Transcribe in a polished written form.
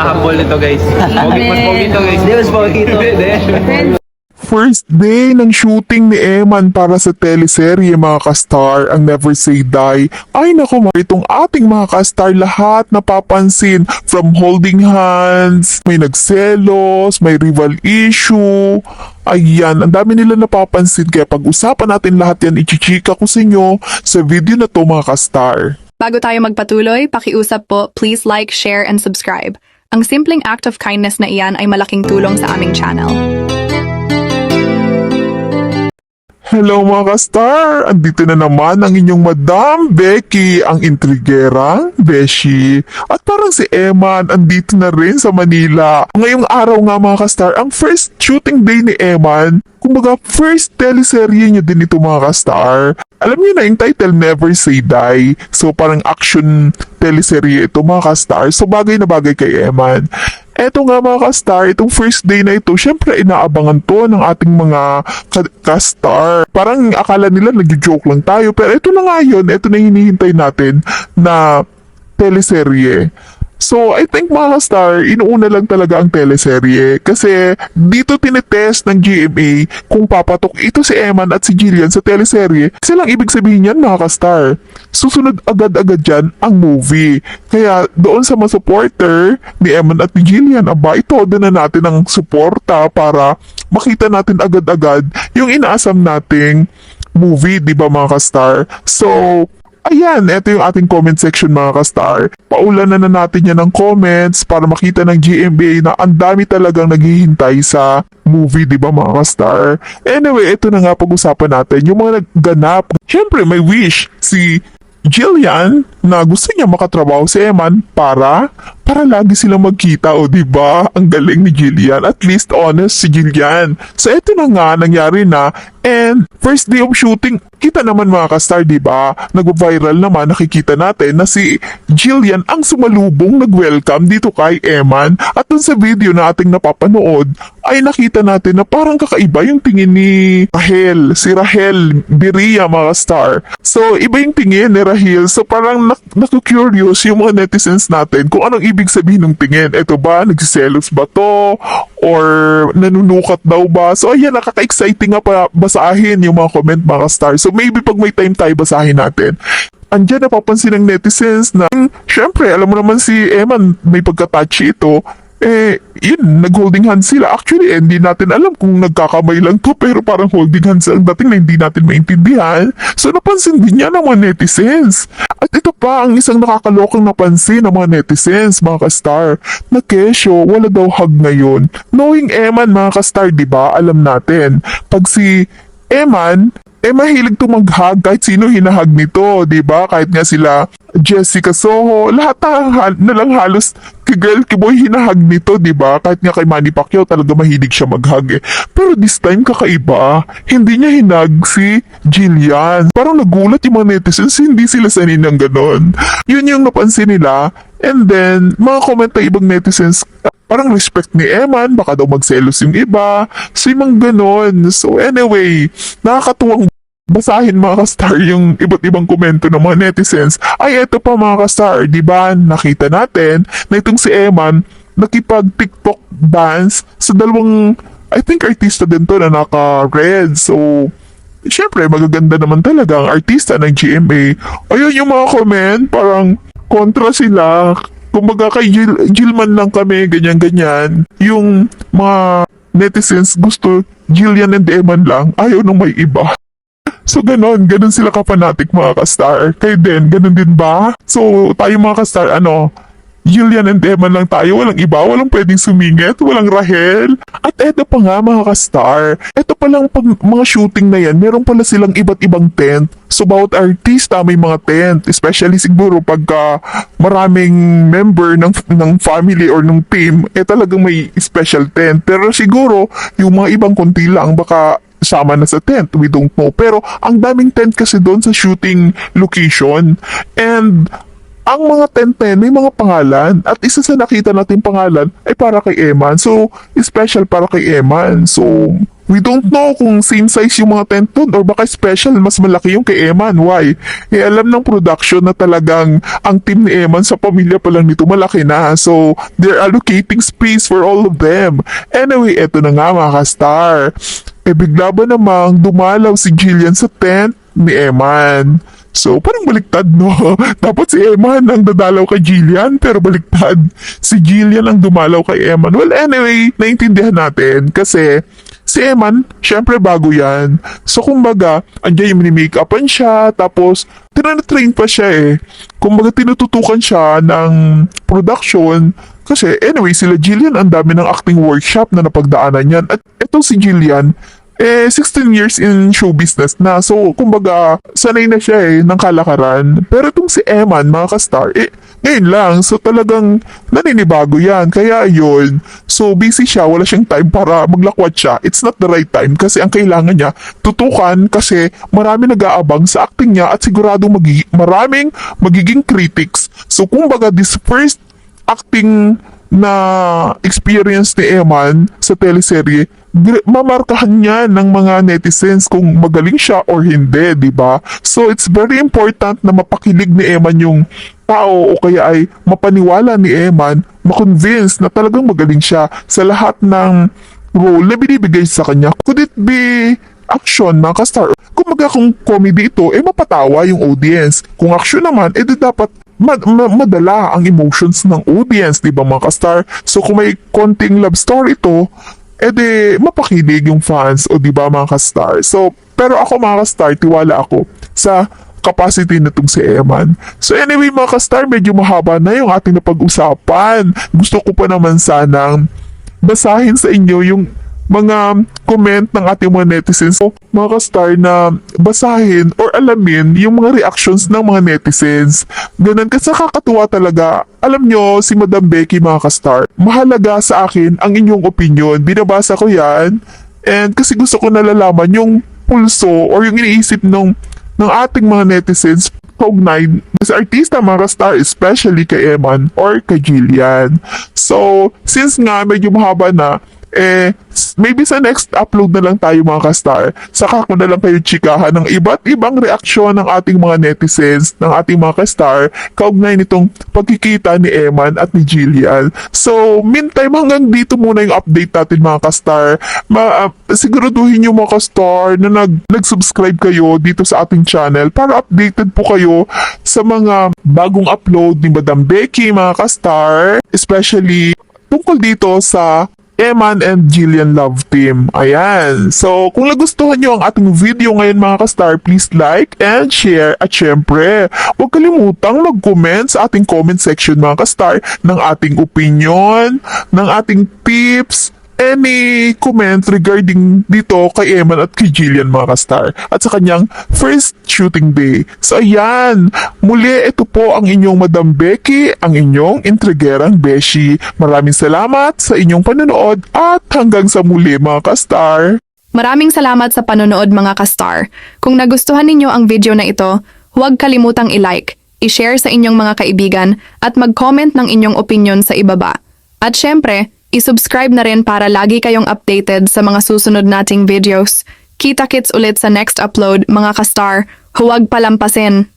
nakakahambol nito guys. Pogi mas pogi to guys. Hindi, mas pogi to. First day ng shooting ni Eman para sa teleserye mga ka-star, ang Never Say Die. Ay nako, itong ating mga ka-star lahat napapansin. From holding hands, may nagselos, may rival issue. Ayan, ang dami nila napapansin. Kaya pag-usapan natin lahat yan, ichichika ko sa inyo sa video na to mga ka-star. Bago tayo magpatuloy, pakiusap po, please like, share, and subscribe. Ang simpleng act of kindness na iyan ay malaking tulong sa aming channel. Hello mga ka-star! Andito na naman ang inyong Madam Becky, ang intrigerang Beshi. At parang si Eman, andito na rin sa Manila. Ngayong araw nga mga ka-star, ang first shooting day ni Eman. Kumbaga, first teleserye niya din ito mga ka-star. Alam niyo na yung title, Never Say Die. So parang action teleserye ito mga ka-star. So bagay na bagay kay Eman. Eto nga mga ka-star, itong first day na ito, syempre inaabangan to ng ating mga ka-star. Parang akala nila nag-joke lang tayo, pero ito na nga yun, ito na hinihintay natin na teleserye. So, I think mga ka-star, inuuna lang talaga ang teleserye kasi dito tinetest ng GMA kung papatok ito si Eman at si Jillian sa teleserye. Kasi lang ibig sabihin yan mga ka-star. Susunod agad-agad dyan ang movie. Kaya doon sa mga supporter ni Eman at ni Jillian, aba, itodo na natin ang suporta para makita natin agad-agad yung inaasam nating movie, di ba mga ka-star? So, ayan, ito yung ating comment section mga ka-star. Paulan na natin yan ng comments para makita ng GMA na ang dami talagang naghihintay sa movie, di ba mga ka-star? Anyway, ito na nga pag-usapan natin. Yung mga nagganap, syempre may wish si Jillian na gusto niya makatrabaho si Eman para lagi silang magkita, o di ba? Ang galing ni Jillian, at least honest si Jillian. So ito na nga nangyari na, and first day of shooting, kita naman mga ka-star, di ba? Nag-viral naman, nakikita natin na si Jillian ang sumalubong nag-welcome dito kay Eman, at dun sa video na ating napapanood ay nakita natin na parang kakaiba yung tingin ni Rahel, si Rahel Biria mga star. So iba yung tingin ni Rahel, so parang naku-curious yung mga netizens natin kung anong ibig sabihin ng tingin. Ito ba, nagsiselos ba to? Or nanunukat daw ba? So ayan, nakaka-exciting nga pa basahin yung mga comment mga star. So maybe pag may time tayo basahin natin. Andyan napapansin ng netizens na syempre, alam mo naman si Eman, may pagka-touchy ito. Yun, nag-holding hands sila. Actually, hindi natin alam kung nagkakamay lang to, pero parang holding hands ang dating na hindi natin maintindihan. So, napansin din niya ng mga netizens. At ito pa, ang isang nakakalokang napansin ng mga netizens, mga ka-star, na kesyo, wala daw hug ngayon. Knowing Eman, mga ka-star, diba, alam natin, pag si Eman, mahilig to mag-hug kahit sino hinahag nito, di ba? Kahit nga sila Jessica Soho, lahat na lang halos kay Girl Kiboy hinahag nito, di ba? Kahit nga kay Manny Pacquiao talaga mahilig siya mag-hug eh. Pero this time kakaiba, hindi niya hinag si Jillian. Parang nagulat yung mga netizens, hindi sila sanay ng ganon. Yun yung napansin nila. And then, mga comment ng ibang netizens, parang respect ni Eman, baka daw magselos yung iba. So, yung mga ganon. So, anyway, nakakatuwang basahin mga ka-star yung iba't ibang komento ng mga netizens. Ay, eto pa mga ka-star, di ba? Nakita natin na itong si Eman nakipag-TikTok dance sa dalawang, I think, artista din to na naka-red. So, syempre, magaganda naman talaga ang artista ng GMA. Ayun yung mga comment, parang kontra sila. Kumbaga kay Jillman lang kami, ganyan-ganyan. Yung mga netizens gusto Jillian and Eman lang, ayaw nung may iba. So ganon sila ka-fanatic mga ka-star. Kayo din, ganon din ba? So tayo mga ka-star, Jillian and Eman lang tayo, walang iba, walang pwedeng sumingit, walang Rahel. At eto pa nga mga ka-star, eto palang pag mga shooting na yan, meron pala silang iba't ibang tent. So bawat artista may mga tent, especially siguro pagka maraming member ng family or ng team, talagang may special tent. Pero siguro, yung mga ibang konti lang, baka sama na sa tent, we don't know. Pero ang daming tent kasi doon sa shooting location. And ang mga tent na yan, may mga pangalan. At isa sa nakita natin pangalan ay para kay Eman. So, special para kay Eman. So, We don't know kung same size yung mga tent doon or baka special mas malaki yung kay Eman. Why? Alam ng production na talagang ang team ni Eman sa pamilya pa lang nito malaki na. So, they're allocating space for all of them. Anyway, eto na nga mga ka-star. Bigla ba namang dumalaw si Jillian sa tent ni Eman? So, parang baliktad, no? Dapat si Eman ang dadalaw kay Jillian, pero baliktad. Si Jillian ang dumalaw kay Eman. Well, anyway, naintindihan natin kasi si Eman, syempre bago yan. So, kumbaga, andyan yung mini-make-upan siya, tapos, tinatrain pa siya eh. Kumbaga, tinututukan siya ng production. Kasi, anyway, sila Jillian, ang dami ng acting workshop na napagdaanan yan. At etong si Jillian, 16 years in show business na. So, kumbaga, sanay na siya ng kalakaran. Pero itong si Eman, mga ka-star, ngayon lang. So, talagang naninibago yan. Kaya yun. So, busy siya. Wala siyang time para maglakwat siya. It's not the right time. Kasi ang kailangan niya, tutukan kasi marami nag-aabang sa acting niya at siguradong maraming magiging critics. So, kumbaga, this first acting na experience ni Eman sa teleserye, mamarkahan niya ng mga netizens kung magaling siya or hindi, di ba? So, it's very important na mapakilig ni Eman yung tao o kaya ay mapaniwala ni Eman, makonvince na talagang magaling siya sa lahat ng role na binibigay sa kanya. Could it be action, mga ka-star? Kung comedy ito, mapatawa yung audience. Kung action naman, di dapat madala ang emotions ng audience, di ba mga ka-star? So kung may konting love story ito, di mapakilig yung fans, o di ba mga ka-star? So, pero ako mga ka-star, tiwala ako sa capacity na itong si Eman. So anyway mga ka-star, medyo mahaba na yung ating napag-usapan. Gusto ko pa naman sanang basahin sa inyo yung mga comment ng ating mga netizens. So, mga ka-star, na basahin or alamin yung mga reactions ng mga netizens. Ganun, kasi nakakatuwa talaga. Alam nyo, si Madam Becky, mga ka-star, mahalaga sa akin ang inyong opinion. Binabasa ko yan, and kasi gusto ko nalalaman yung pulso or yung iniisip ng ating mga netizens kaugnay sa artista, mga ka-star, especially kay Eman or kay Jillian. So, since nga medyo mahaba na, maybe sa next upload na lang tayo mga ka-star, saka ko na lang kayo chikahan ng iba't ibang reaksyon ng ating mga netizens, ng ating mga ka-star, kaugnay nitong pagkikita ni Eman at ni Jillian. So, meantime, hanggang dito muna yung update natin mga ka-star. Siguraduhin nyo mga ka-star na nag-subscribe kayo dito sa ating channel para updated po kayo sa mga bagong upload ni Madam Becky, mga ka-star, especially tungkol dito sa Eman and Jillian Love Team. Ayan. So, kung nagustuhan nyo ang ating video ngayon mga ka-star, please like and share. At syempre, huwag kalimutang mag-comment sa ating comment section mga ka-star ng ating opinion, ng ating tips, any comment regarding dito kay Eman at kay Jillian mga ka-star at sa kanyang first shooting day. So ayan, muli ito po ang inyong Madam Becky, ang inyong intrigerang beshi. Maraming salamat sa inyong panonood at hanggang sa muli mga ka-star. Maraming salamat sa panonood mga ka-star. Kung nagustuhan ninyo ang video na ito, huwag kalimutang i-like, i-share sa inyong mga kaibigan at mag-comment ng inyong opinion sa ibaba. At syempre, i-subscribe na rin para lagi kayong updated sa mga susunod nating videos. Kita-kits ulit sa next upload mga ka-star. Huwag palampasin!